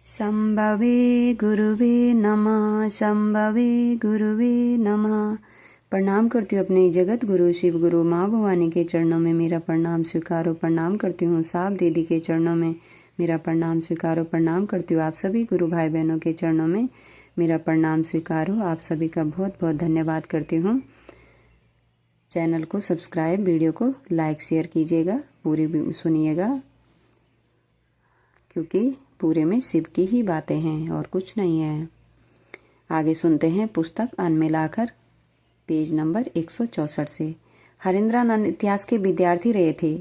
संभवे गुरुवे नमः। संभवे गुरुवे नमः। प्रणाम करती हूँ अपने जगत गुरु शिव गुरु माँ भवानी के चरणों में मेरा प्रणाम स्वीकारो। प्रणाम करती हूँ साहब दीदी के चरणों में मेरा प्रणाम स्वीकारो। प्रणाम करती हूँ आप सभी गुरु भाई बहनों के चरणों में मेरा प्रणाम स्वीकारो। आप सभी का बहुत बहुत धन्यवाद करती हूँ। चैनल को सब्सक्राइब, वीडियो को लाइक शेयर कीजिएगा, पूरी सुनिएगा, क्योंकि पूरे में शिव की ही बातें हैं और कुछ नहीं है। आगे सुनते हैं पुस्तक अन्न मिलाकर, पेज नंबर 164 से। हरिंद्रानंद इतिहास के विद्यार्थी रहे थे।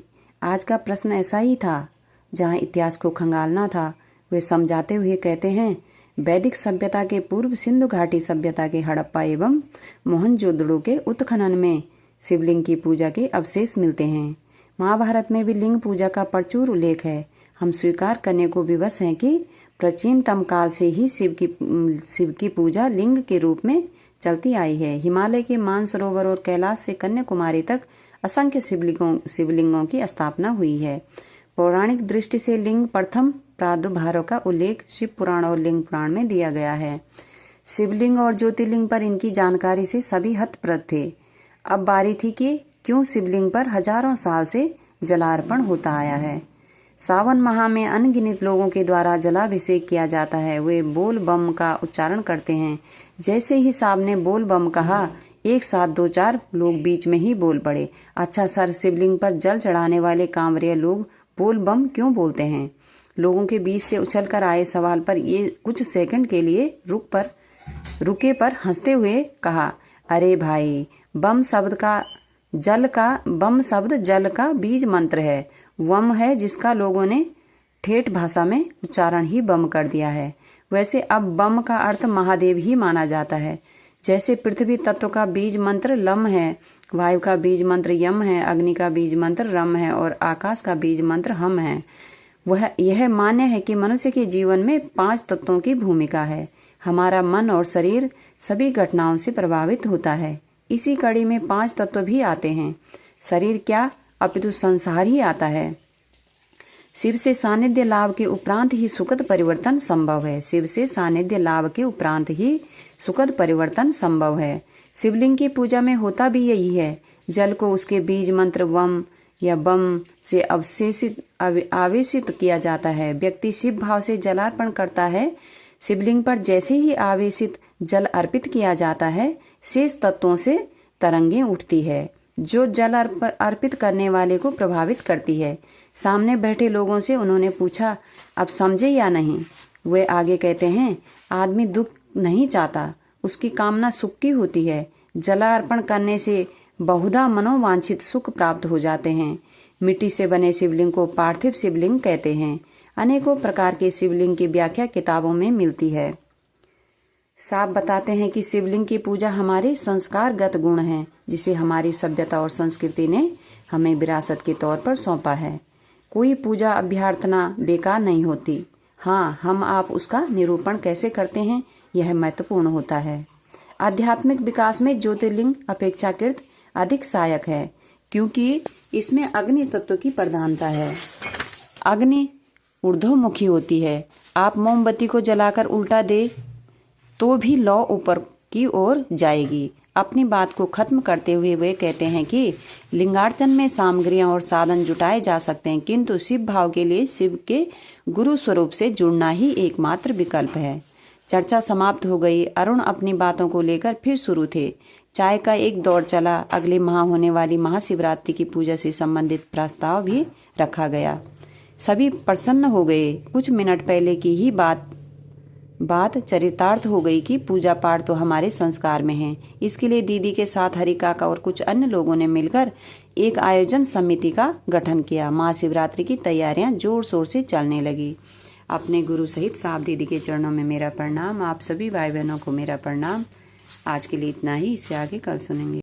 आज का प्रश्न ऐसा ही था। जहाँ इतिहास को खंगालना था, वे समझाते हुए कहते हैं, वैदिक सभ्यता के पूर्व सिंधु घाटी सभ्यता के हड़प्पा एवं मोहनजोदड़ो के उत्खनन में शिवलिंग की पूजा के अवशेष मिलते हैं। महाभारत में भी लिंग पूजा का प्रचुर उल्लेख है। हम स्वीकार करने को विवश हैं कि प्राचीनतम काल से ही शिव की पूजा लिंग के रूप में चलती आई है। हिमालय के मानसरोवर और कैलाश से कन्याकुमारी तक असंख्य शिवलिंगों की स्थापना हुई है। पौराणिक दृष्टि से लिंग प्रथम प्रादुर्भाव का उल्लेख शिव पुराण और लिंग पुराण में दिया गया है। शिवलिंग और ज्योतिर्लिंग पर इनकी जानकारी से सभी हतप्रभ थे। अब बारी थी कि क्यों शिवलिंग पर हजारों साल से जलार्पण होता आया है। सावन माह में अनगिनत लोगों के द्वारा जलाभिषेक किया जाता है। वे बोल बम का उच्चारण करते हैं। जैसे ही साहब ने बोल बम कहा, एक साथ 2-4 लोग बीच में ही बोल पड़े, अच्छा सर, शिवलिंग पर जल चढ़ाने वाले कांवरिया लोग बोल बम क्यों बोलते हैं? लोगों के बीच से उछलकर आए सवाल पर ये कुछ सेकंड के लिए रुके पर हंसते हुए कहा, अरे भाई, बम शब्द जल का बीज मंत्र है। वम है जिसका लोगों ने ठेठ भाषा में उच्चारण ही बम कर दिया है। वैसे अब बम का अर्थ महादेव ही माना जाता है। जैसे पृथ्वी तत्व का बीज मंत्र लम है, वायु का बीज मंत्र यम है, अग्नि का बीज मंत्र रम है और आकाश का बीज मंत्र हम है। यह मान्य है कि मनुष्य के जीवन में 5 तत्वों की भूमिका है। हमारा मन और शरीर सभी घटनाओं से प्रभावित होता है। इसी कड़ी में 5 तत्व भी आते हैं। शरीर क्या, अपितु संसार ही आता है। शिव से सानिध्य लाभ के उपरांत ही सुखद परिवर्तन संभव है। शिव से सानिध्य लाभ के उपरांत ही सुखद परिवर्तन संभव है। शिवलिंग की पूजा में होता भी यही है। जल को उसके बीज मंत्र वम या बम से आवेशित किया जाता है। व्यक्ति शिव भाव से जलार्पण करता है। शिवलिंग पर जैसे ही आवेशित जल अर्पित किया जाता है, शेष तत्वों से तरंगें उठती है, जो जल अर्पित करने वाले को प्रभावित करती है। सामने बैठे लोगों से उन्होंने पूछा, अब समझे या नहीं? वे आगे कहते हैं, आदमी दुख नहीं चाहता, उसकी कामना सुख की होती है। जलार्पण करने से बहुधा मनोवांछित सुख प्राप्त हो जाते हैं। मिट्टी से बने शिवलिंग को पार्थिव शिवलिंग कहते हैं। अनेकों प्रकार के शिवलिंग की व्याख्या किताबों में मिलती है। साहब बताते हैं कि शिवलिंग की पूजा हमारे संस्कारगत गुण है, जिसे हमारी सभ्यता और संस्कृति ने हमें विरासत के तौर पर सौंपा है। कोई पूजा अभ्यर्थना बेकार नहीं होती। हाँ, हम आप उसका निरूपण कैसे करते हैं, यह महत्वपूर्ण होता है। आध्यात्मिक विकास में ज्योतिर्लिंग अपेक्षाकृत अधिक सहायक है, क्योंकि इसमें अग्नि तत्व की प्रधानता है। अग्नि ऊर्ध्वमुखी होती है। आप मोमबत्ती को जलाकर उल्टा दे तो भी लौ ऊपर की ओर जाएगी। अपनी बात को खत्म करते हुए वे कहते हैं कि लिंगार्चन में सामग्रियां और साधन जुटाए जा सकते हैं, किंतु शिव भाव के लिए शिव के गुरु स्वरूप से जुड़ना ही एकमात्र विकल्प है। चर्चा समाप्त हो गई। अरुण अपनी बातों को लेकर फिर शुरू थे। चाय का एक दौर चला। अगले माह होने वाली महाशिवरात्रि की पूजा से संबंधित प्रस्ताव भी रखा गया। सभी प्रसन्न हो गए। कुछ मिनट पहले की ही बात चरितार्थ हो गई कि पूजा पाठ तो हमारे संस्कार में है। इसके लिए दीदी के साथ हरि काका और कुछ अन्य लोगों ने मिलकर एक आयोजन समिति का गठन किया। महाशिवरात्रि की तैयारियां जोर शोर से चलने लगी। अपने गुरु सहित साहब दीदी के चरणों में मेरा प्रणाम। आप सभी भाई बहनों को मेरा प्रणाम। आज के लिए इतना ही। इससे आगे कल सुनेंगे।